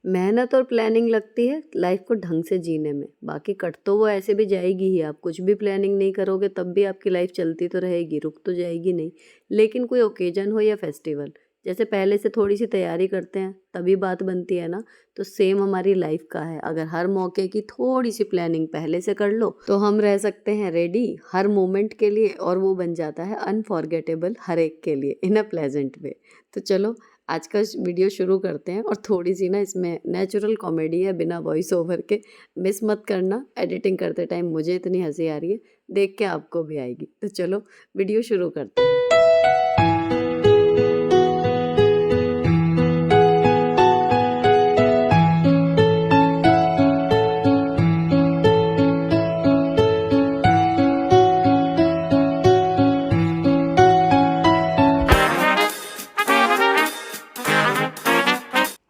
मेहनत और प्लानिंग लगती है लाइफ को ढंग से जीने में, बाकी कट तो वो ऐसे भी जाएगी ही। आप कुछ भी प्लानिंग नहीं करोगे तब भी आपकी लाइफ चलती तो रहेगी, रुक तो जाएगी नहीं। लेकिन कोई ओकेजन हो या फेस्टिवल, जैसे पहले से थोड़ी सी तैयारी करते हैं तभी बात बनती है ना। तो सेम हमारी लाइफ का है, अगर हर मौके की थोड़ी सी प्लानिंग पहले से कर लो तो हम रह सकते हैं रेडी हर मोमेंट के लिए, और वो बन जाता है अनफॉरगेटेबल हर एक के लिए इन अ प्लेजेंट वे। तो चलो आज का वीडियो शुरू करते हैं। और थोड़ी सी ना इसमें नेचुरल कॉमेडी है बिना वॉइस ओवर के, मिस मत करना। एडिटिंग करते टाइम मुझे इतनी हंसी आ रही है, देख के आपको भी आएगी। तो चलो वीडियो शुरू करते हैं।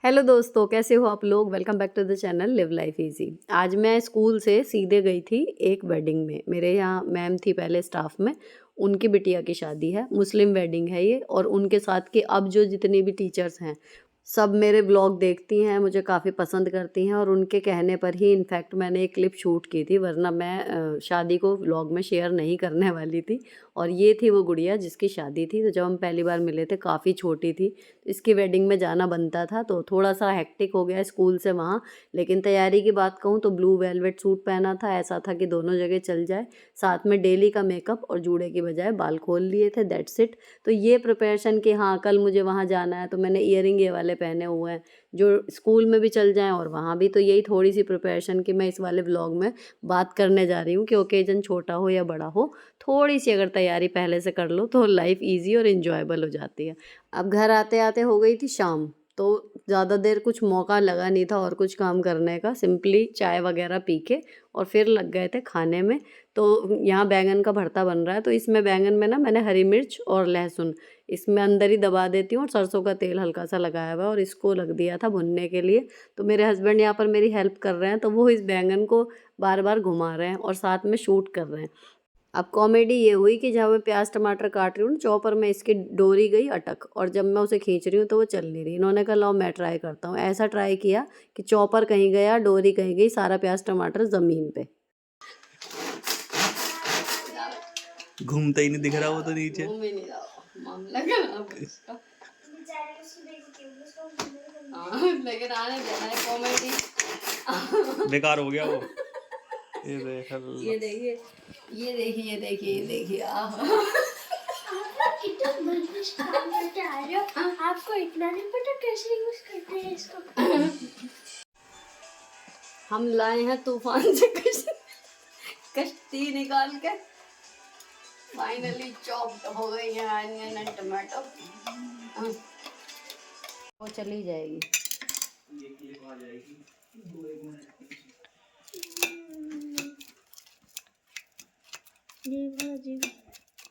हेलो दोस्तों, कैसे हो आप लोग? Welcome back to the channel live life easy. आज मैं स्कूल से सीधे गई थी एक वेडिंग में। मेरे यहाँ मैम थी पहले स्टाफ में, उनकी बिटिया की शादी है, मुस्लिम वेडिंग है ये। और उनके साथ की अब जो जितनी भी टीचर्स हैं सब मेरे ब्लॉग देखती हैं, मुझे काफ़ी पसंद करती हैं। और उनके कहने पर ही इनफैक्ट मैंने एक क्लिप शूट की थी, वरना मैं शादी को व्लॉग में शेयर नहीं करने वाली थी। और ये थी वो गुड़िया जिसकी शादी थी। तो जब हम पहली बार मिले थे काफ़ी छोटी थी, इसकी वेडिंग में जाना बनता था, तो थोड़ा सा हेक्टिक हो गया स्कूल से वहाँ। लेकिन तैयारी की बात कहूँ तो ब्लू वेलवेट सूट पहना था, ऐसा था कि दोनों जगह चल जाए। साथ में डेली का मेकअप और जूड़े की बजाय बाल खोल लिए थे, दैट्स इट। तो ये प्रिपरेशन कि हाँ कल मुझे वहाँ जाना है, तो मैंने ईयरिंग ये वाले पहने हुए हैं जो स्कूल में भी चल जाएं और वहाँ भी। तो यही थोड़ी सी प्रिपरेशन कि मैं इस वाले व्लॉग में बात करने जा रही हूँ कि ओकेजन छोटा हो या बड़ा हो, थोड़ी सी अगर तैयारी पहले से कर लो तो लाइफ ईजी और इन्जॉयबल हो जाती है। अब घर आते आते हो गई थी शाम, तो ज़्यादा देर कुछ मौका लगा नहीं था और कुछ काम करने का। सिंपली चाय वगैरह पी के और फिर लग गए थे खाने में। तो यहाँ बैंगन का भरता बन रहा है, तो इसमें बैंगन में ना मैंने हरी मिर्च और लहसुन इसमें अंदर ही दबा देती हूँ, और सरसों का तेल हल्का सा लगाया हुआ है और इसको रख दिया था भुनने के लिए। तो मेरे हस्बैंड यहाँ पर मेरी हेल्प कर रहे हैं, तो वो इस बैंगन को बार बार घुमा रहे हैं और साथ में शूट कर रहे हैं। अब कॉमेडी ये हुई कि जब मैं प्याज टमाटर काट रही हूँ चॉपर में, इसकी डोरी गई अटक, और जब मैं उसे खींच रही हूँ तो वो चल नहीं रही। इन्होंने कहा लाओ मैं ट्राई करता हूँ। ऐसा ट्राई किया कि चॉपर कहीं गया, डोरी कहीं गई, सारा प्याज टमाटर ज़मीन पे। घूमता ही नहीं दिख रहा वो तो नीचे। घूम ही नहीं रहा, मामला खराब है उसका। लेकिन आने देना है, कॉमेडी बेकार हो गया वो। ये देख ये देखिए, ये देखिए, ये देखिए, ये देखिए, आपको इतना नहीं पता कैसे यूज करते हैं इसको। हम लाए हैं तूफान से कश्ती निकाल के। फाइनली चॉप्ड हो गई है अनियन एंड टमाटो। वो चली जाएगी। ये क्लिप आ जाएगी 2-1 मिनट की। ये वाला जी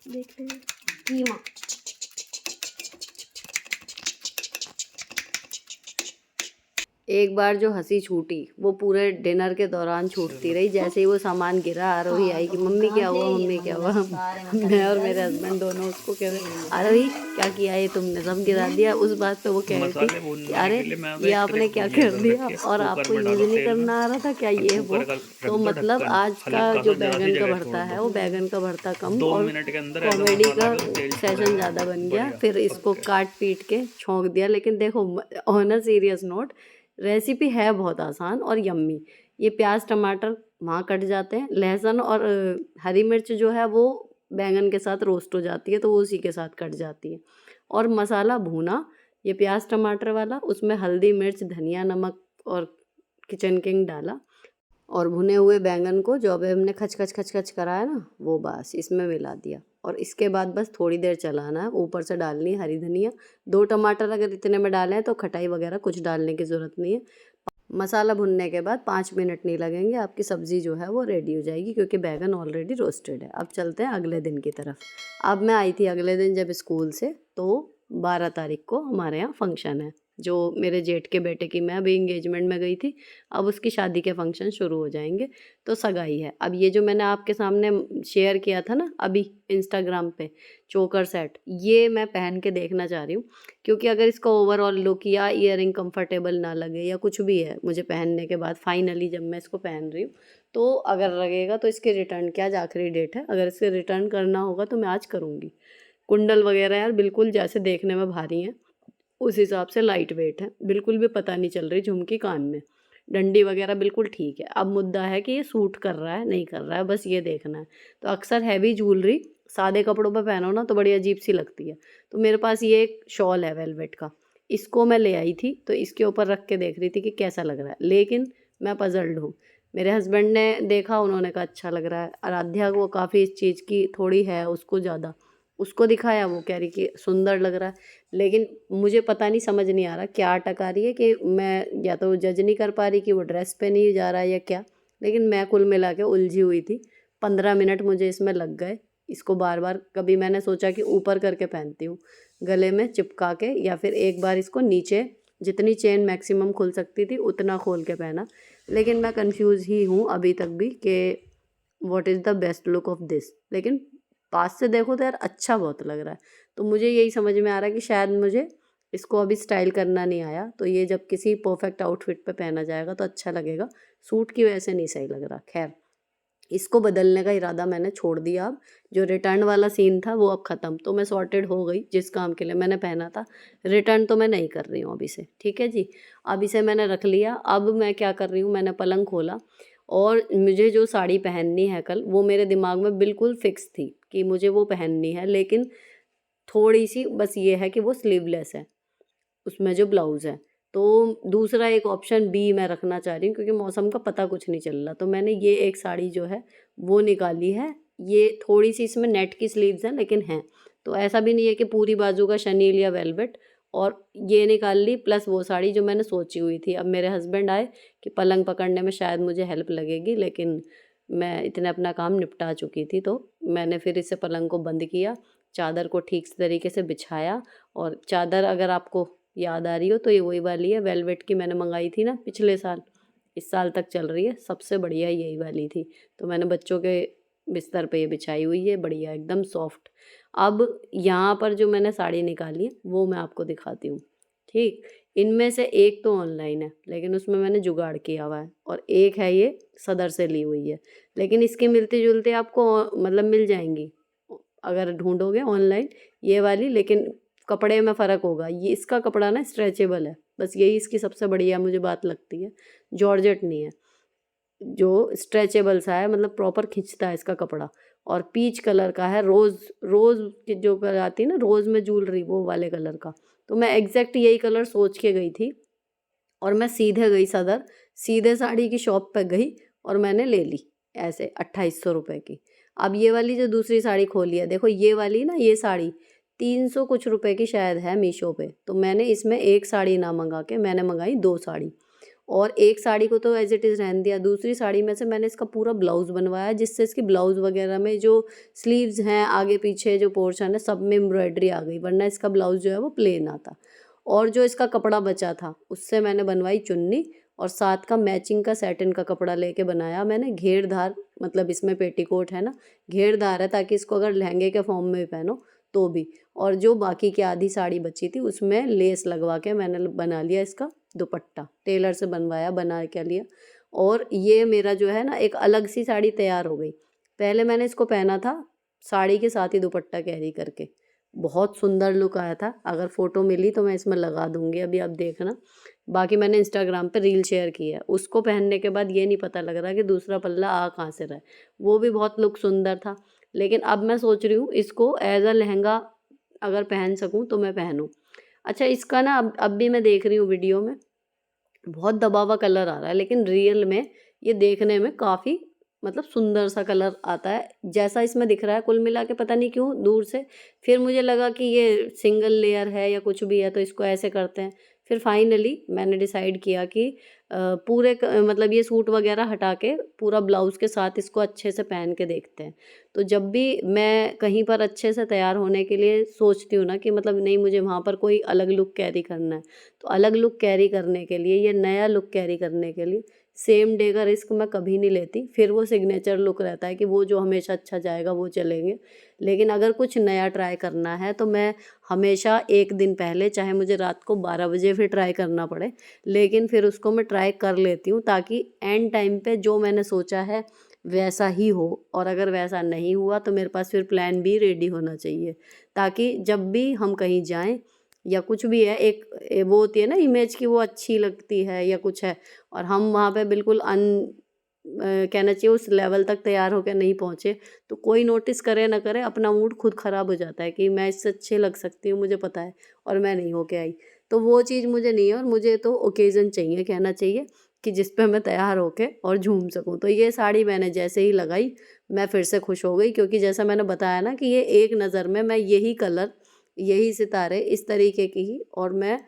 देखते हैं कीमा एक बार जो हंसी छूटी वो पूरे डिनर के दौरान छूटती रही। जैसे ही वो सामान गिरा आरोही आई कि मम्मी क्या हुआ, मम्मी क्या हुआ। मैं और मेरे हस्बैंड दोनों उसको कह रहे आरोही क्या किया ये तुमने, सब गिरा दिया। उस बात पे वो कह रही थी कि अरे ये आपने क्या कर दिया, और आपको यूज नहीं करना आ रहा था क्या, ये वो। तो मतलब आज का जो बैगन का भरता है वो बैगन का भरता कम और कॉमेडी का सेशन ज़्यादा बन गया। फिर इसको काट पीट के छोंक दिया। लेकिन देखो on a serious note, recipe है बहुत आसान और यम्मी। ये प्याज टमाटर वहाँ कट जाते हैं, लहसुन और हरी मिर्च जो है वो बैंगन के साथ रोस्ट हो जाती है, तो वो उसी के साथ कट जाती है। और मसाला भूना ये प्याज टमाटर वाला, उसमें हल्दी मिर्च धनिया नमक और किचन किंग डाला, और भुने हुए बैंगन को जो अभी हमने खच खच खच खच कराया ना वो बस इसमें मिला दिया। और इसके बाद बस थोड़ी देर चलाना है। ऊपर से डालनी है हरी धनिया। 2 टमाटर अगर इतने में डालें तो खटाई वगैरह कुछ डालने की ज़रूरत नहीं है। मसाला भुनने के बाद 5 मिनट नहीं लगेंगे, आपकी सब्ज़ी जो है वो रेडी हो जाएगी, क्योंकि बैगन ऑलरेडी रोस्टेड है। अब चलते हैं अगले दिन की तरफ। अब मैं आई थी अगले दिन जब स्कूल से, तो 12 तारीख को हमारे यहाँ फंक्शन है। जो मेरे जेठ के बेटे की। मैं अभी इंगेजमेंट में गई थी, अब उसकी शादी के फंक्शन शुरू हो जाएंगे, तो सगाई है। अब ये जो मैंने आपके सामने शेयर किया था ना अभी इंस्टाग्राम पे, चोकर सेट, ये मैं पहन के देखना चाह रही हूँ, क्योंकि अगर इसका ओवरऑल लुक या ईयरिंग कंफर्टेबल ना लगे या कुछ भी है मुझे पहनने के बाद, फाइनली जब मैं इसको पहन रही हूँ, तो अगर लगेगा तो इसके रिटर्न की आज आखिरी डेट है। अगर इसे रिटर्न करना होगा तो मैं आज करूँगी। कुंडल वगैरह यार बिल्कुल जैसे देखने में भारी हैं, उस हिसाब से लाइट वेट है, बिल्कुल भी पता नहीं चल रही झुमकी कान में। डंडी वगैरह बिल्कुल ठीक है। अब मुद्दा है कि ये सूट कर रहा है नहीं कर रहा है, बस ये देखना है। तो अक्सर हैवी ज्वेलरी सादे कपड़ों पर पहनो ना तो बड़ी अजीब सी लगती है। तो मेरे पास ये एक शॉल है वेलवेट का, इसको मैं ले आई थी, तो इसके ऊपर रख के देख रही थी कि कैसा लग रहा है, लेकिन मैं पजल्ड हूँ। मेरे हस्बैंड ने देखा, उन्होंने कहा अच्छा लग रहा है। आराध्या को काफ़ी इस चीज़ की थोड़ी है, उसको ज़्यादा, उसको दिखाया, वो कह रही कि सुंदर लग रहा है। लेकिन मुझे पता नहीं, समझ नहीं आ रहा क्या अटक आ रही है कि मैं या तो जज नहीं कर पा रही कि वो ड्रेस पे नहीं जा रहा है या क्या। लेकिन मैं कुल मिला के उलझी हुई थी। 15 मिनट मुझे इसमें लग गए। इसको बार बार कभी मैंने सोचा कि ऊपर करके पहनती हूँ, गले में चिपका के, या फिर एक बार इसको नीचे, जितनी चेन मैक्सिमम खुल सकती थी उतना खोल के पहना। लेकिन मैं कंफ्यूज ही हूँ अभी तक भी कि what is the best look of this. लेकिन पास से देखो तो यार अच्छा बहुत लग रहा है। तो मुझे यही समझ में आ रहा है कि शायद मुझे इसको अभी स्टाइल करना नहीं आया, तो ये जब किसी परफेक्ट आउटफिट पे पहना जाएगा तो अच्छा लगेगा। सूट की वजह से नहीं सही लग रहा। खैर, इसको बदलने का इरादा मैंने छोड़ दिया। अब जो रिटर्न वाला सीन था वो अब ख़त्म, तो मैं सॉर्टेड हो गई। जिस काम के लिए मैंने पहना था, रिटर्न तो मैं नहीं कर रही हूँ अब इसे। ठीक है जी, अब इसे मैंने रख लिया। अब मैं क्या कर रही हूँ, मैंने पलंग खोला, और मुझे जो साड़ी पहननी है कल, वो मेरे दिमाग में बिल्कुल फिक्स थी कि मुझे वो पहननी है। लेकिन थोड़ी सी बस ये है कि वो स्लीवलेस है, उसमें जो ब्लाउज़ है। तो दूसरा एक ऑप्शन बी मैं रखना चाह रही हूँ, क्योंकि मौसम का पता कुछ नहीं चल रहा। तो मैंने ये एक साड़ी जो है वो निकाली है। ये थोड़ी-सी इसमें नेट की स्लीव्स हैं, लेकिन हैं। तो ऐसा भी नहीं है कि पूरी बाजू का शनील या वेलवेट। और ये निकाल ली, प्लस वो साड़ी जो मैंने सोची हुई थी। अब मेरे हस्बैंड आए कि पलंग पकड़ने में शायद मुझे हेल्प लगेगी, लेकिन मैं इतने अपना काम निपटा चुकी थी। तो मैंने फिर इसे पलंग को बंद किया, चादर को ठीक से तरीके से बिछाया। और चादर अगर आपको याद आ रही हो तो ये वही वाली है, वेलवेट की मैंने मंगाई थी ना पिछले साल, इस साल तक चल रही है, सबसे बढ़िया यही वाली थी। तो मैंने बच्चों के बिस्तर पे ये बिछाई हुई है, बढ़िया एकदम सॉफ्ट। अब यहाँ पर जो मैंने साड़ी निकाली है वो मैं आपको दिखाती हूँ। ठीक, इनमें से एक तो ऑनलाइन है, लेकिन उसमें मैंने जुगाड़ किया हुआ है, और एक है ये सदर से ली हुई है। लेकिन इसके मिलते जुलते आपको मतलब मिल जाएंगी अगर ढूंढोगे ऑनलाइन ये वाली, लेकिन कपड़े में फ़र्क होगा। ये इसका कपड़ा ना स्ट्रेचेबल है, बस यही इसकी सबसे बढ़िया मुझे बात लगती है। जॉर्जेट नहीं है, जो स्ट्रेचेबल सा है, मतलब प्रॉपर खिंचता है इसका कपड़ा। और पीच कलर का है, रोज़ रोज़ की जो कलर आती है ना, रोज़ में ज्वेलरी, वो वाले कलर का। तो मैं एग्जैक्ट यही कलर सोच के गई थी, और मैं सीधे गई सदर, सीधे साड़ी की शॉप पे गई और मैंने ले ली ऐसे 2800 रुपये की। अब ये वाली जो दूसरी साड़ी खोली है, देखो ये वाली ना, ये साड़ी 300 कुछ रुपए की शायद है मीशो पे। तो मैंने इसमें एक साड़ी ना मंगा के मैंने मंगाई 2 साड़ी। और एक साड़ी को तो एज इट इज़ रहने दिया, दूसरी साड़ी में से मैंने इसका पूरा ब्लाउज़ बनवाया, जिससे इसकी ब्लाउज़ वगैरह में जो स्लीव्स हैं, आगे पीछे जो पोर्शन है, सब में एम्ब्रॉयडरी आ गई, वरना इसका ब्लाउज़ जो है वो प्लेन आता। और जो इसका कपड़ा बचा था उससे मैंने बनवाई चुन्नी, और साथ का मैचिंग का सैटिन का कपड़ा लेके बनाया मैंने घेरदार, मतलब इसमें पेटीकोट है ना, घेरदार है, ताकि इसको अगर लहंगे के फॉर्म में भी पहनो तो भी। और जो बाकी की आधी साड़ी बची थी उसमें लेस लगवा के मैंने बना लिया इसका दुपट्टा, टेलर से बनवाया, बना के लिया। और ये मेरा जो है ना एक अलग सी साड़ी तैयार हो गई। पहले मैंने इसको पहना था साड़ी के साथ ही दुपट्टा कैरी करके, बहुत सुंदर लुक आया था। अगर फ़ोटो मिली तो मैं इसमें लगा दूंगी, अभी आप देखना। बाकी मैंने इंस्टाग्राम पे रील शेयर की है। उसको पहनने के बाद ये नहीं पता लग रहा कि दूसरा पल्ला आ कहाँ से रहा है। वो भी बहुत लुक सुंदर था। लेकिन अब मैं सोच रही हूँ इसको एज अ लहंगा अगर पहन सकूँ तो मैं पहनूँ। अच्छा, इसका ना अब भी मैं देख रही हूँ वीडियो में बहुत दबा हुआ कलर आ रहा है, लेकिन रियल में ये देखने में काफ़ी मतलब सुंदर सा कलर आता है जैसा इसमें दिख रहा है। कुल मिला के पता नहीं क्यों दूर से फिर मुझे लगा कि ये सिंगल लेयर है या कुछ भी है, तो इसको ऐसे करते हैं। फिर फाइनली मैंने डिसाइड किया कि पूरे मतलब ये सूट वगैरह हटा के पूरा ब्लाउज़ के साथ इसको अच्छे से पहन के देखते हैं। तो जब भी मैं कहीं पर अच्छे से तैयार होने के लिए सोचती हूँ ना कि मतलब नहीं, मुझे वहाँ पर कोई अलग लुक कैरी करना है, तो अलग लुक कैरी करने के लिए या नया लुक कैरी करने के लिए सेम डे का रिस्क मैं कभी नहीं लेती। फिर वो सिग्नेचर लुक रहता है कि वो जो हमेशा अच्छा जाएगा वो चलेंगे। लेकिन अगर कुछ नया ट्राई करना है तो मैं हमेशा 1 दिन पहले, चाहे मुझे रात को 12 बजे फिर ट्राई करना पड़े, लेकिन फिर उसको मैं ट्राई कर लेती हूँ, ताकि एंड टाइम पे जो मैंने सोचा है वैसा ही हो। और अगर वैसा नहीं हुआ तो मेरे पास फिर प्लान बी रेडी होना चाहिए, ताकि जब भी हम कहीं जाएँ या कुछ भी है, एक वो होती है ना इमेज कि वो अच्छी लगती है या कुछ है, और हम वहाँ पे बिल्कुल कहना चाहिए उस लेवल तक तैयार होकर नहीं पहुँचे, तो कोई नोटिस करे ना करे अपना मूड खुद ख़राब हो जाता है कि मैं इससे अच्छी लग सकती हूँ, मुझे पता है, और मैं नहीं होके आई। तो वो चीज़ मुझे नहीं है, और मुझे तो ओकेज़न चाहिए, कहना चाहिए कि जिस पे मैं तैयार होके और झूम सकूँ। तो ये साड़ी मैंने जैसे ही लगाई, मैं फिर से खुश हो गई, क्योंकि जैसा मैंने बताया ना कि ये एक नज़र में मैं यही कलर, यही सितारे, इस तरीके की ही, और मैं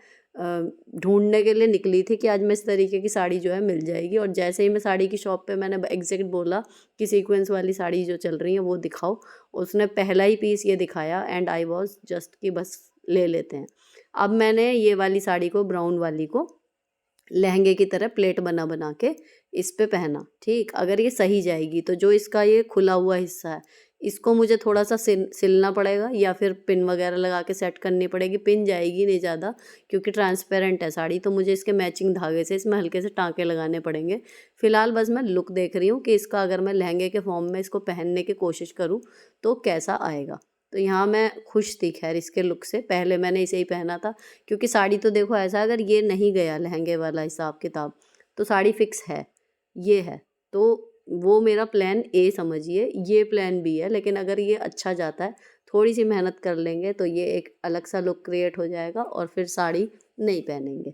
ढूँढने के लिए निकली थी कि आज मैं इस तरीके की साड़ी जो है मिल जाएगी। और जैसे ही मैं साड़ी की शॉप पे मैंने एग्ज़ैक्ट बोला कि सीक्वेंस वाली साड़ी जो चल रही है वो दिखाओ, उसने पहला ही पीस ये दिखाया एंड आई वाज़ जस्ट कि बस ले लेते हैं। अब मैंने ये वाली साड़ी को, ब्राउन वाली को, लहंगे की तरह प्लेट बना बना के इस पे पहना, ठीक। अगर ये सही जाएगी तो जो इसका ये खुला हुआ हिस्सा है, इसको मुझे थोड़ा सा सिलना पड़ेगा या फिर पिन वगैरह लगा के सेट करनी पड़ेगी। पिन जाएगी नहीं ज़्यादा, क्योंकि ट्रांसपेरेंट है साड़ी, तो मुझे इसके मैचिंग धागे से इसमें हल्के से टाँके लगाने पड़ेंगे। फ़िलहाल बस मैं लुक देख रही हूँ कि इसका अगर मैं लहंगे के फॉर्म में इसको पहनने की कोशिश करूँ तो कैसा आएगा। तो यहाँ मैं खुश थी खैर इसके लुक से। पहले मैंने इसे ही पहना था, क्योंकि साड़ी तो देखो ऐसा है, अगर ये नहीं गया लहंगे वाला हिसाब किताब तो साड़ी फिक्स है, ये है। तो वो मेरा प्लान ए समझिए, ये प्लान बी है। लेकिन अगर ये अच्छा जाता है, थोड़ी सी मेहनत कर लेंगे, तो ये एक अलग सा लुक क्रिएट हो जाएगा और फिर साड़ी नहीं पहनेंगे।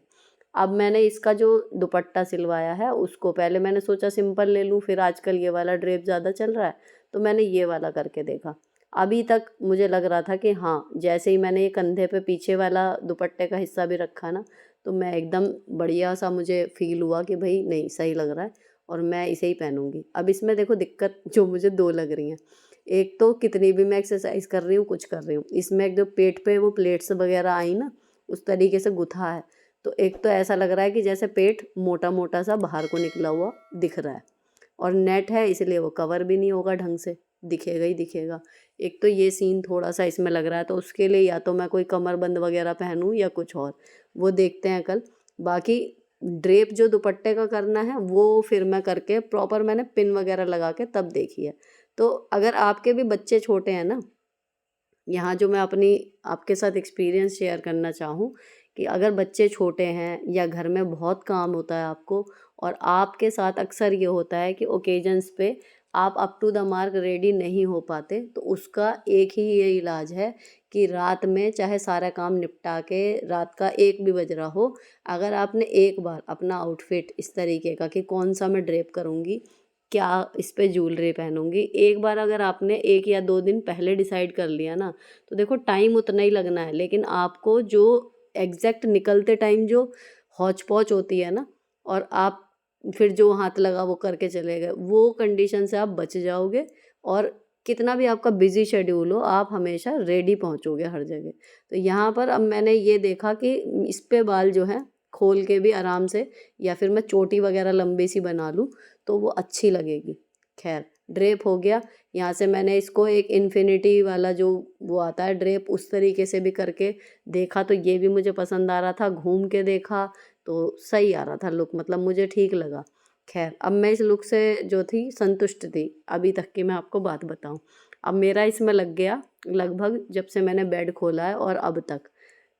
अब मैंने इसका जो दुपट्टा सिलवाया है उसको, पहले मैंने सोचा सिंपल ले लूँ, फिर आजकल ये वाला ड्रेप ज़्यादा चल रहा है तो मैंने ये वाला करके देखा। अभी तक मुझे लग रहा था कि हाँ, जैसे ही मैंने ये कंधे पे पीछे वाला दुपट्टे का हिस्सा भी रखा ना, तो मैं एकदम बढ़िया सा मुझे फ़ील हुआ कि भई नहीं, सही लग रहा है और मैं इसे ही पहनूँगी। अब इसमें देखो दिक्कत जो मुझे 2 लग रही हैं। एक तो कितनी भी मैं एक्सरसाइज़ कर रही हूँ, कुछ कर रही हूँ, इसमें एक जो पेट पे वो प्लेट्स वगैरह आई ना, उस तरीके से गुथा है। तो एक तो ऐसा लग रहा है कि जैसे पेट मोटा-मोटा सा बाहर को निकला हुआ दिख रहा है, और नेट है इसलिए वो कवर भी नहीं होगा ढंग से, दिखेगा ही दिखेगा। एक तो ये सीन थोड़ा-सा इसमें लग रहा है, तो उसके लिए या तो मैं कोई कमरबंद वगैरह पहनूँ या कुछ और, वो देखते हैं कल। बाकी ड्रेप जो दुपट्टे का करना है वो फिर मैं करके प्रॉपर, मैंने पिन वगैरह लगा के तब देखी है। तो अगर आपके भी बच्चे छोटे हैं ना, यहाँ जो मैं अपनी आपके साथ एक्सपीरियंस शेयर करना चाहूँ कि अगर बच्चे छोटे हैं या घर में बहुत काम होता है आपको, और आपके साथ अक्सर ये होता है कि ओकेजन्स पे आप up to the mark ready नहीं हो पाते, तो उसका एक ही ये इलाज है कि रात में चाहे सारा काम निपटा के रात का 1 भी बज रहा हो, अगर आपने एक बार अपना आउटफिट इस तरीके का कि कौन सा मैं ड्रेप करूँगी, क्या इस पे ज्वेलरी पहनूँगी, एक बार अगर आपने 1 या 2 दिन पहले डिसाइड कर लिया ना, तो देखो टाइम उतना ही लगना है, लेकिन आपको जो एग्ज़ैक्ट निकलते टाइम जो हौच-पौच होती है ना, और आप फिर जो हाथ लगा वो करके चले गए, वो कंडीशन से आप बच जाओगे। और कितना भी आपका बिज़ी शेड्यूल हो, आप हमेशा रेडी पहुँचोगे हर जगह। तो यहाँ पर अब मैंने ये देखा कि इस पे बाल जो हैं खोल के भी आराम से, या फिर मैं चोटी वगैरह लंबी सी बना लूँ तो वो अच्छी लगेगी। ख़ैर ड्रेप हो गया, यहाँ से मैंने इसको एक इन्फिनिटी वाला जो वो आता है ड्रेप, उस तरीके से भी करके देखा, तो ये भी मुझे पसंद आ रहा था। घूम के देखा तो सही आ रहा था लुक, मतलब मुझे ठीक लगा। ख़ैर अब मैं इस लुक से जो थी संतुष्ट थी, अभी तक की मैं आपको बात बताऊँ। अब मेरा इसमें लग गया लगभग, जब से मैंने बेड खोला है और अब तक,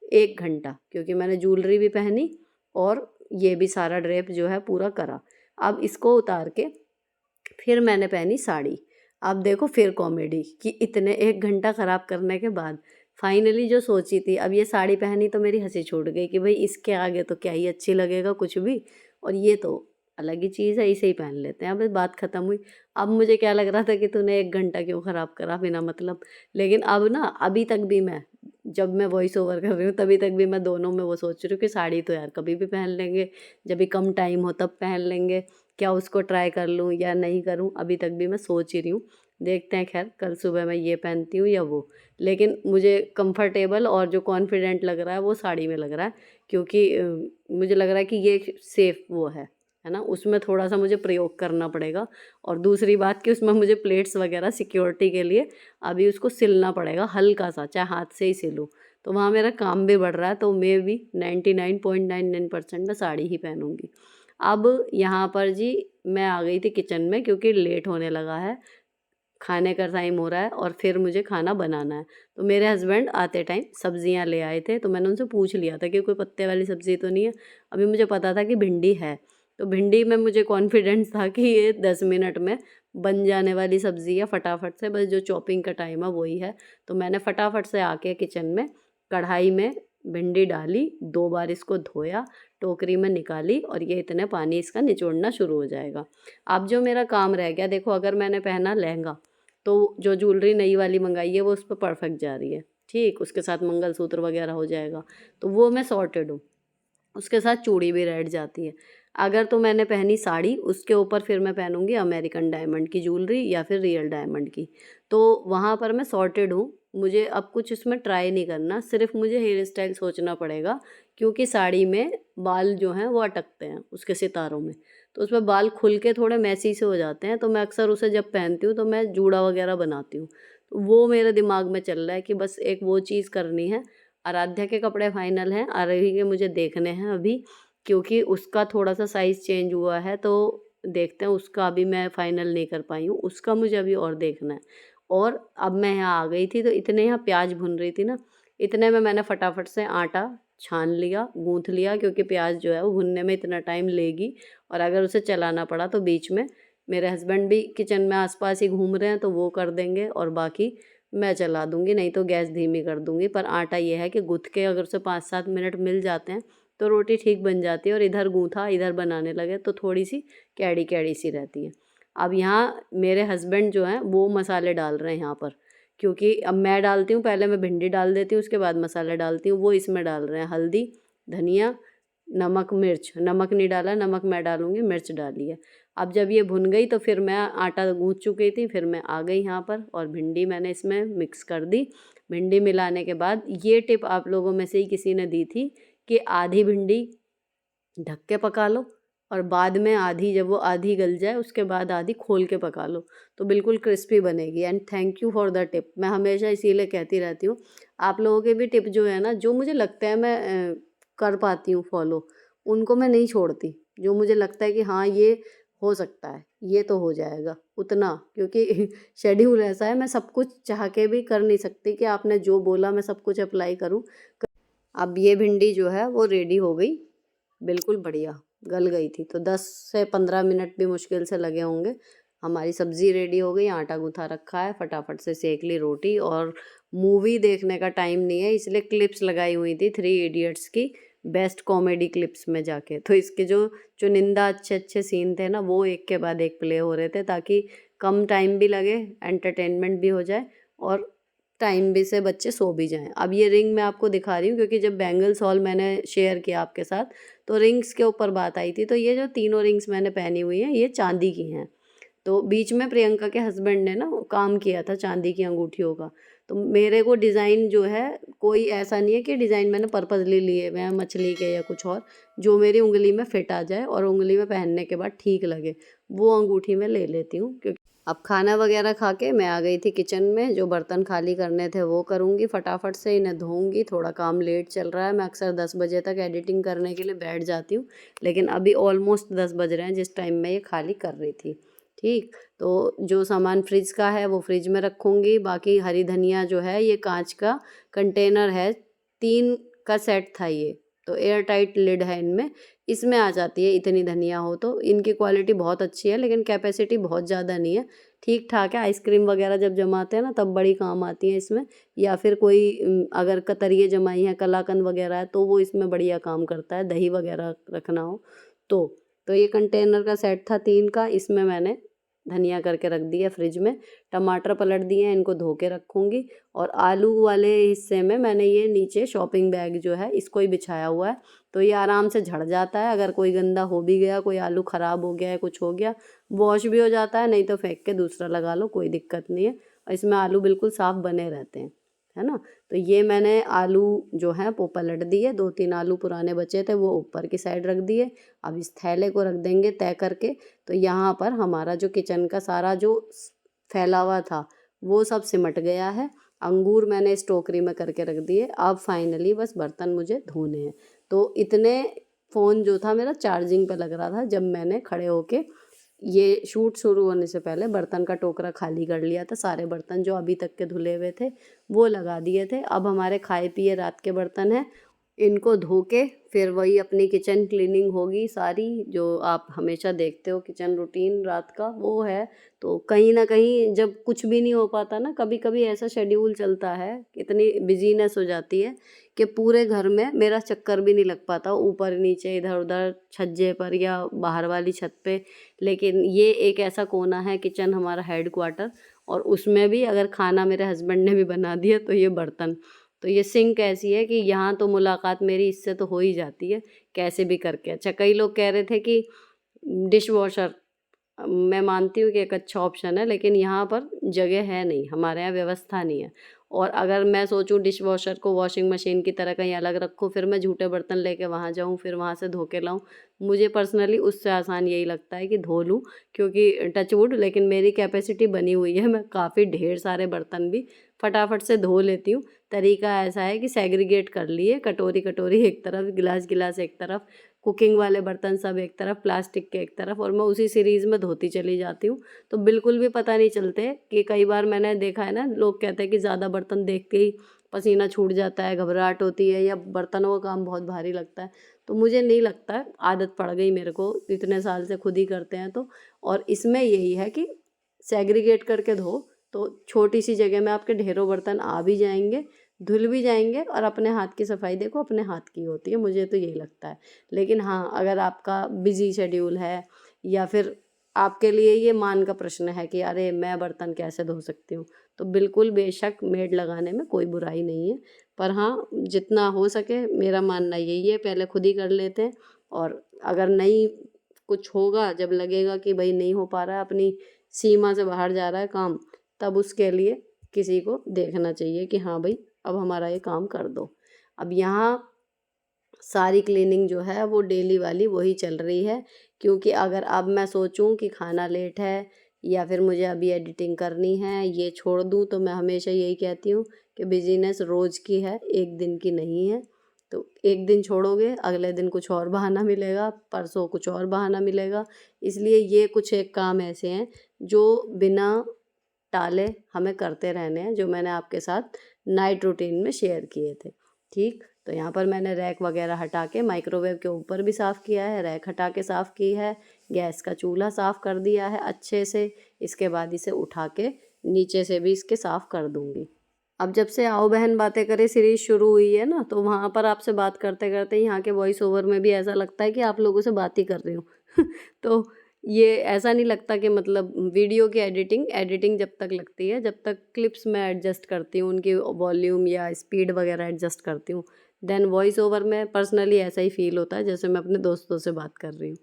1 घंटा, क्योंकि मैंने ज्वेलरी भी पहनी और ये भी सारा ड्रेप जो है पूरा करा। अब इसको उतार के फिर मैंने पहनी साड़ी। अब देखो फिर कॉमेडी कि इतने 1 घंटा ख़राब करने के बाद फाइनली जो सोची थी, अब ये साड़ी पहनी तो मेरी हँसी छूट गई कि भई इसके आगे तो क्या ही अच्छी लगेगा कुछ भी, और ये तो अलग ही चीज़ है, इसे ही पहन लेते हैं। अब बात ख़त्म हुई। अब मुझे क्या लग रहा था कि तूने 1 घंटा क्यों ख़राब करा बिना मतलब। लेकिन अब ना अभी तक भी मैं, जब मैं वॉइस ओवर कर रही हूँ तभी तक भी मैं दोनों में वो सोच रही हूँ कि साड़ी तो यार कभी भी पहन लेंगे, जब भी कम टाइम हो तब पहन लेंगे, क्या उसको ट्राई कर लूँ या नहीं करूँ, अभी तक भी मैं सोच ही रही हूँ। देखते हैं, खैर कल सुबह मैं ये पहनती हूँ या वो। लेकिन मुझे कंफर्टेबल और जो कॉन्फिडेंट लग रहा है वो साड़ी में लग रहा है, क्योंकि मुझे लग रहा है कि ये सेफ वो है ना? उसमें थोड़ा-सा मुझे प्रयोग करना पड़ेगा। और दूसरी बात कि उसमें मुझे प्लेट्स वगैरह सिक्योरिटी के लिए अभी उसको सिलना पड़ेगा हल्का-सा, चाहे हाथ से ही सिलूँ। तो वहाँ मेरा काम भी बढ़ रहा है, तो मैं भी 99.99% मैं साड़ी ही पहनूँगी। अब यहाँ पर जी मैं आ गई थी किचन में, क्योंकि लेट होने लगा है, खाने का टाइम हो रहा है और फिर मुझे खाना बनाना है। तो मेरे हस्बैंड आते टाइम सब्जियां ले आए थे, तो मैंने उनसे पूछ लिया था कि कोई पत्ते वाली सब्ज़ी तो नहीं है। अभी मुझे पता था कि भिंडी है, तो भिंडी में मुझे कॉन्फिडेंस था कि ये 10 मिनट में बन जाने वाली सब्ज़ी है, फटाफट से, बस जो चॉपिंग का टाइम है वही है। तो मैंने फटाफट से आके किचन में कढ़ाई में भिंडी डाली, 2 बार इसको धोया, टोकरी में निकाली और ये इतने पानी इसका निचोड़ना शुरू हो जाएगा। अब जो मेरा काम रह गया, देखो अगर मैंने पहना लहंगा, तो जो ज्वेलरी नई वाली मंगाई है वो उस पे परफेक्ट जा रही है, ठीक, उसके साथ मंगलसूत्र वगैरह हो जाएगा, तो वो मैं सॉर्टेड हूँ। उसके साथ चूड़ी भी रेड जाती है। अगर तो मैंने पहनी साड़ी, उसके ऊपर फिर मैं पहनूँगी अमेरिकन डायमंड की ज्वेलरी या फिर रियल डायमंड की। तो वहाँ पर मैं सॉर्टेड हूँ। मुझे अब कुछ इसमें ट्राई नहीं करना, सिर्फ़ मुझे हेयर स्टाइल सोचना पड़ेगा, क्योंकि साड़ी में बाल जो हैं वो अटकते हैं उसके सितारों में। तो उसमें बाल खुल के थोड़े मैसी से हो जाते हैं, तो मैं अक्सर उसे जब पहनती हूँ तो मैं जूड़ा वगैरह बनाती हूँ। तो वो मेरे दिमाग में चल रहा है कि बस एक वो चीज़ करनी है। आराध्या के कपड़े फाइनल हैं, आरवी के मुझे देखने हैं अभी, क्योंकि उसका थोड़ा-सा साइज़ चेंज हुआ है, तो देखते हैं, उसका अभी मैं फाइनल नहीं कर पाई हूँ, उसका मुझे अभी और देखना है। और अब मैं यहाँ आ गई थी, तो इतने यहाँ प्याज़ भून रही थी ना, इतने में मैंने फटाफट से आटा छान लिया, गूँथ लिया, क्योंकि प्याज़ जो है वो भुनने में इतना टाइम लेगी और अगर उसे चलाना पड़ा तो बीच में मेरे हस्बैंड भी किचन में आस-पास ही घूम रहे हैं, तो वो कर देंगे और बाकी मैं चला दूँगी, नहीं तो गैस धीमी कर दूँगी। पर आटा ये है कि गूँथ के अगर उसे 5-7 मिनट मिल जाते हैं, तो रोटी ठीक बन जाती है, और इधर गूँथा, इधर बनाने लगे तो थोड़ी-सी कैड़ी-कैड़ी सी रहती है। अब यहाँ मेरे हस्बैंड जो हैं, वो मसाले डाल रहे हैं यहाँ पर, क्योंकि अब मैं डालती हूँ, पहले मैं भिंडी डाल देती हूँ, उसके बाद मसाले डालती हूँ, वो इसमें डाल रहे हैं हल्दी, धनिया, नमक, मिर्च। नमक नहीं डाला, नमक मैं डालूँगी, मिर्च डाली है। अब जब ये भुन गई तो फिर मैं आटा गूँथ चुकी थी, फिर मैं आ गई यहाँ पर और भिंडी मैंने इसमें मिक्स कर दी। भिंडी मिलाने के बाद ये टिप आप लोगों में से ही किसी ने दी थी कि आधी भिंडी ढक के पका लो और बाद में आधी, जब वो आधी गल जाए उसके बाद आधी खोल के पका लो, तो बिल्कुल क्रिस्पी बनेगी। And thank you for the tip. मैं हमेशा इसीलिए कहती रहती हूँ, आप लोगों के भी टिप जो है ना, जो मुझे लगता है मैं कर पाती हूँ फॉलो, उनको मैं नहीं छोड़ती। जो मुझे लगता है कि हाँ ये हो सकता है, ये तो हो जाएगा उतना, क्योंकि शेड्यूल ऐसा है, मैं सब कुछ चाह के भी कर नहीं सकती कि आपने जो बोला मैं सब कुछ अप्लाई करूँ। अब ये भिंडी जो है वो रेडी हो गई, बिल्कुल बढ़िया गल गई थी, तो 10 से 15 मिनट भी मुश्किल से लगे होंगे। हमारी सब्ज़ी रेडी हो गई, आटा गूँथा रखा है, फटाफट से सेक ली रोटी। और मूवी देखने का टाइम नहीं है, इसलिए क्लिप्स लगाई हुई थी थ्री इडियट्स की, बेस्ट कॉमेडी क्लिप्स में जाके। तो इसके जो चुनिंदा अच्छे-अच्छे सीन थे ना, वो एक के बाद एक प्ले हो रहे थे, ताकि कम टाइम भी लगे, एंटरटेनमेंट भी हो जाए और टाइम भी से बच्चे सो भी जाएँ। अब ये रिंग मैं आपको दिखा रही हूँ, क्योंकि जब बैंगल्स हॉल मैंने शेयर किया आपके साथ, तो रिंग्स के ऊपर बात आई थी। तो ये जो तीनों रिंग्स मैंने पहनी हुई हैं, ये चांदी की हैं। तो बीच में प्रियंका के हस्बैंड ने ना काम किया था चांदी की अंगूठियों का। तो मेरे को डिज़ाइन जो है, कोई ऐसा नहीं है कि डिज़ाइन मैंने पर्पज़ली लिए हुए हैं मछली के या कुछ और, जो मेरी उँगली में फिट आ जाए और उँगली में पहनने के बाद ठीक लगे, वो अंगूठी मैं ले लेती हूँ। क्योंकि अब खाना वगैरह खा के मैं आ गई थी किचन में, जो बर्तन खाली करने थे वो करूँगी फटाफट से, इन्हें धोऊँगी। थोड़ा काम लेट चल रहा है, मैं अक्सर 10 बजे तक एडिटिंग करने के लिए बैठ जाती हूँ, लेकिन अभी ऑलमोस्ट 10 बज रहे हैं जिस टाइम मैं ये खाली कर रही थी। ठीक, तो जो सामान फ्रिज का है वो फ्रिज में रखूँगी। बाकी हरी धनिया जो है, ये कांच का कंटेनर है, 3 का सेट था ये, तो एयर टाइट लिड है इनमें, इसमें आ जाती है इतनी धनिया हो तो। इनकी क्वालिटी बहुत अच्छी है, लेकिन कैपेसिटी बहुत ज़्यादा नहीं है, ठीक ठाक है। आइसक्रीम वगैरह जब जमाते हैं ना, तब बड़ी काम आती है इसमें, या फिर कोई अगर कतरिये जमाई हैं, कलाकंद वगैरह है, तो वो इसमें बढ़िया काम करता है, दही वगैरह रखना हो तो। तो ये कंटेनर का सेट था 3 का, इसमें मैंने धनिया करके रख दिया फ्रिज में। टमाटर पलट दिए हैं, इनको धो के रखूँगी। और आलू वाले हिस्से में मैंने ये नीचे शॉपिंग बैग जो है इसको ही बिछाया हुआ है, तो ये आराम से झड़ जाता है। अगर कोई गंदा हो भी गया, कोई आलू ख़राब हो गया है, कुछ हो गया, वॉश भी हो जाता है, नहीं तो फेंक के दूसरा लगा लो, कोई दिक्कत नहीं है। और इसमें आलू बिल्कुल साफ़ बने रहते हैं, है ना। तो ये मैंने आलू जो हैं वो पलट दिए, 2-3 आलू पुराने बचे थे वो ऊपर की साइड रख दिए। अब इस थैले को रख देंगे तय करके। तो यहाँ पर हमारा जो किचन का सारा जो फैला हुआ था वो सब सिमट गया है। अंगूर मैंने इस टोकरी में करके रख दिए। अब फाइनली बस बर्तन मुझे धोने हैं। तो इतने फ़ोन जो था मेरा चार्जिंग पे लग रहा था जब मैंने खड़े होके ये शूट शुरू होने से पहले बर्तन का टोकरा खाली कर लिया था। सारे बर्तन जो अभी तक के धुले हुए थे वो लगा दिए थे। अब हमारे खाए पिए रात के बर्तन हैं, इनको धो के फिर वही अपनी किचन क्लीनिंग होगी सारी, जो आप हमेशा देखते हो किचन रूटीन रात का वो है। तो कहीं ना कहीं जब कुछ भी नहीं हो पाता ना, कभी कभी ऐसा शेड्यूल चलता है, इतनी बिजीनेस हो जाती है कि पूरे घर में मेरा चक्कर भी नहीं लग पाता, ऊपर नीचे इधर उधर छज्जे पर या बाहर वाली छत पे। लेकिन ये एक ऐसा कोना है किचन हमारा हेड क्वार्टर, और उसमें भी अगर खाना मेरे हस्बैंड ने भी बना दिया तो ये बर्तन। तो ये सिंक ऐसी है कि यहाँ तो मुलाकात मेरी इससे तो हो ही जाती है कैसे भी करके। अच्छा, कई लोग कह रहे थे कि डिश वॉशर, मैं मानती हूँ कि एक अच्छा ऑप्शन है, लेकिन यहाँ पर जगह है नहीं, हमारे यहाँ व्यवस्था नहीं है। और अगर मैं सोचूं डिश वॉशर को वॉशिंग मशीन की तरह कहीं अलग रखूँ, फिर मैं झूठे बर्तन लेके वहाँ जाऊँ, फिर वहाँ से धो के लाऊँ, मुझे पर्सनली उससे आसान यही लगता है कि धो लूँ। क्योंकि टचवुड, लेकिन मेरी कैपेसिटी बनी हुई है, मैं काफ़ी ढेर सारे बर्तन भी फटाफट से धो लेती हूँ। तरीका ऐसा है कि सेग्रीगेट कर लिए, कटोरी कटोरी एक तरफ, गिलास गिलास एक तरफ, कुकिंग वाले बर्तन सब एक तरफ, प्लास्टिक के एक तरफ, और मैं उसी सीरीज़ में धोती चली जाती हूँ। तो बिल्कुल भी पता नहीं चलते कि कई बार मैंने देखा है ना, लोग कहते हैं कि ज़्यादा बर्तन देखते ही पसीना छूट जाता है, घबराहट होती है, या बर्तनों का काम बहुत भारी लगता है। तो मुझे नहीं लगता है, आदत पड़ गई मेरे को, इतने साल से खुद ही करते हैं तो। और इसमें यही है कि सेग्रीगेट करके धो तो छोटी सी जगह में आपके ढेरों बर्तन आ भी जाएंगे, धुल भी जाएंगे, और अपने हाथ की सफाई देखो अपने हाथ की होती है, मुझे तो यही लगता है। लेकिन हाँ, अगर आपका बिजी शेड्यूल है, या फिर आपके लिए ये मान का प्रश्न है कि अरे मैं बर्तन कैसे धो सकती हूँ, तो बिल्कुल बेशक मेड लगाने में कोई बुराई नहीं है। पर हाँ, जितना हो सके मेरा मानना यही है, पहले खुद ही कर लेते हैं। और अगर नहीं कुछ होगा, जब लगेगा कि भाई नहीं हो पा रहा है, अपनी सीमा से बाहर जा रहा है काम, तब उसके लिए किसी को देखना चाहिए कि हाँ भाई अब हमारा ये काम कर दो। अब यहाँ सारी क्लीनिंग जो है वो डेली वाली वही चल रही है। क्योंकि अगर अब मैं सोचूं कि खाना लेट है, या फिर मुझे अभी एडिटिंग करनी है, ये छोड़ दूं, तो मैं हमेशा यही कहती हूँ कि बिजीनेस रोज़ की है, एक दिन की नहीं है। तो एक दिन छोड़ोगे, अगले दिन कुछ और बहाना मिलेगा, परसों कुछ और बहाना मिलेगा। इसलिए ये कुछ एक काम ऐसे हैं जो बिना टाले हमें करते रहने हैं, जो मैंने आपके साथ नाइट रूटीन में शेयर किए थे। ठीक, तो यहाँ पर मैंने रैक वगैरह हटा के माइक्रोवेव के ऊपर भी साफ़ किया है, रैक हटा के साफ़ की है, गैस का चूल्हा साफ़ कर दिया है अच्छे से। इसके बाद इसे उठा के नीचे से भी इसके साफ़ कर दूँगी। अब जब से आओ बहन बातें करें सीरीज़ शुरू हुई है ना, तो वहाँ पर आपसे बात करते करते यहाँ के वॉइस ओवर में भी ऐसा लगता है कि आप लोगों से बात ही कर रही हूँ। तो ये ऐसा नहीं लगता कि मतलब वीडियो की एडिटिंग जब तक लगती है, जब तक क्लिप्स मैं एडजस्ट करती हूँ, उनकी वॉल्यूम या स्पीड वगैरह एडजस्ट करती हूँ, देन वॉइस ओवर में पर्सनली ऐसा ही फील होता है जैसे मैं अपने दोस्तों से बात कर रही हूँ।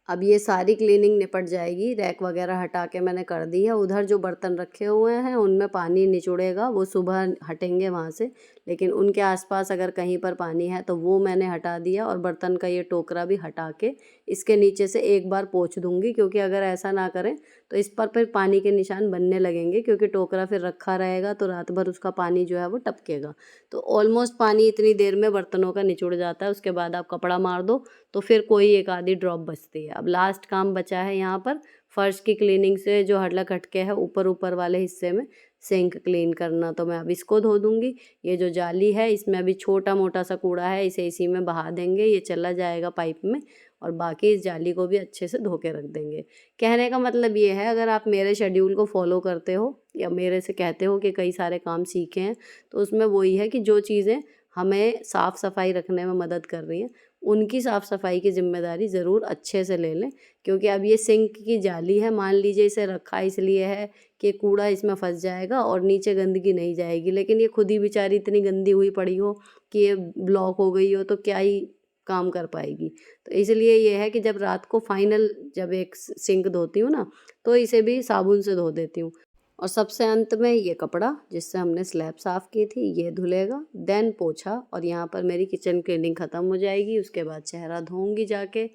अब ये सारी क्लीनिंग निपट जाएगी, रैक वगैरह हटा के मैंने कर दी है। उधर जो बर्तन रखे हुए हैं उनमें पानी निचुड़ेगा, वो सुबह हटेंगे वहाँ से। लेकिन उनके आसपास अगर कहीं पर पानी है तो वो मैंने हटा दिया, और बर्तन का ये टोकरा भी हटा के इसके नीचे से एक बार पोंछ दूँगी। क्योंकि अगर ऐसा ना करें तो इस पर फिर पानी के निशान बनने लगेंगे, क्योंकि टोकरा फिर रखा रहेगा तो रात भर उसका पानी जो है वो टपकेगा। तो ऑलमोस्ट पानी इतनी देर में बर्तनों का निचुड़ जाता है। उसके बाद आप कपड़ा मार दो तो फिर कोई एक आधी ड्रॉप बचती है। अब लास्ट काम बचा है यहाँ पर फर्श की क्लीनिंग से, जो हटला खटके है ऊपर वाले हिस्से में सिंक क्लीन करना, तो मैं अब इसको धो दूँगी। ये जो जाली है इसमें अभी छोटा मोटा सा कूड़ा है, इसे इसी में बहा देंगे, ये चला जाएगा पाइप में, और बाकी इस जाली को भी अच्छे से धो के रख देंगे। कहने का मतलब ये है, अगर आप मेरे शेड्यूल को फॉलो करते हो या मेरे से कहते हो कि कई सारे काम सीखे हैं, तो उसमें वही है कि जो चीज़ें हमें साफ़ सफाई रखने में मदद कर रही हैं उनकी साफ़ सफाई की जिम्मेदारी ज़रूर अच्छे से ले लें, क्योंकि अब ये सिंक की जाली है, मान लीजिए इसे रखा इसलिए है कि कूड़ा इसमें फंस जाएगा और नीचे गंदगी नहीं जाएगी, लेकिन ये खुद ही बेचारी इतनी गंदी हुई पड़ी हो कि ये ब्लॉक हो गई हो तो क्या ही काम कर पाएगी। तो इसलिए ये है कि जब रात को फाइनल जब एक सिंक धोती हूँ ना, तो इसे भी साबुन से धो देती हूँ। और सबसे अंत में ये कपड़ा जिससे हमने स्लैब साफ़ की थी ये धुलेगा, देन पोछा, और यहाँ पर मेरी किचन क्लीनिंग ख़त्म हो जाएगी। उसके बाद चेहरा धोऊंगी जाके,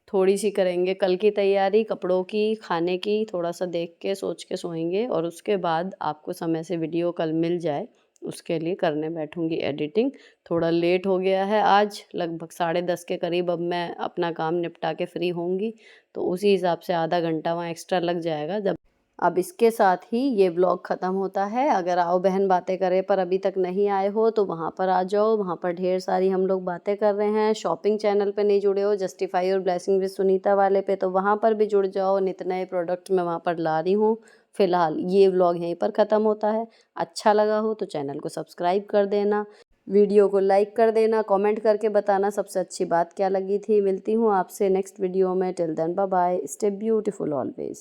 थोड़ी सी करेंगे कल की तैयारी कपड़ों की, खाने की, थोड़ा सा देख के सोच के सोएंगे, और उसके बाद आपको समय से वीडियो कल मिल जाए उसके लिए करने बैठूंगी एडिटिंग। थोड़ा लेट हो गया है आज, लगभग 10:30 के करीब अब मैं अपना काम निपटा के फ्री होंगी, तो उसी हिसाब से आधा घंटा वहाँ एक्स्ट्रा लग जाएगा। जब अब इसके साथ ही ये व्लॉग ख़त्म होता है। अगर आओ बहन बातें करें पर अभी तक नहीं आए हो तो वहाँ पर आ जाओ, वहाँ पर ढेर सारी हम लोग बातें कर रहे हैं। शॉपिंग चैनल पे नहीं जुड़े हो जस्टिफाई और ब्लेसिंग विद सुनीता वाले पे, तो वहाँ पर भी जुड़ जाओ, नित नए प्रोडक्ट मैं वहाँ पर ला रही हूँ। फ़िलहाल ये व्लॉग यहीं पर ख़त्म होता है। अच्छा लगा हो तो चैनल को सब्सक्राइब कर देना, वीडियो को लाइक कर देना, कमेंट करके बताना सबसे अच्छी बात क्या लगी थी। मिलती हूँ आपसे नेक्स्ट वीडियो में, till then bye bye, stay beautiful always.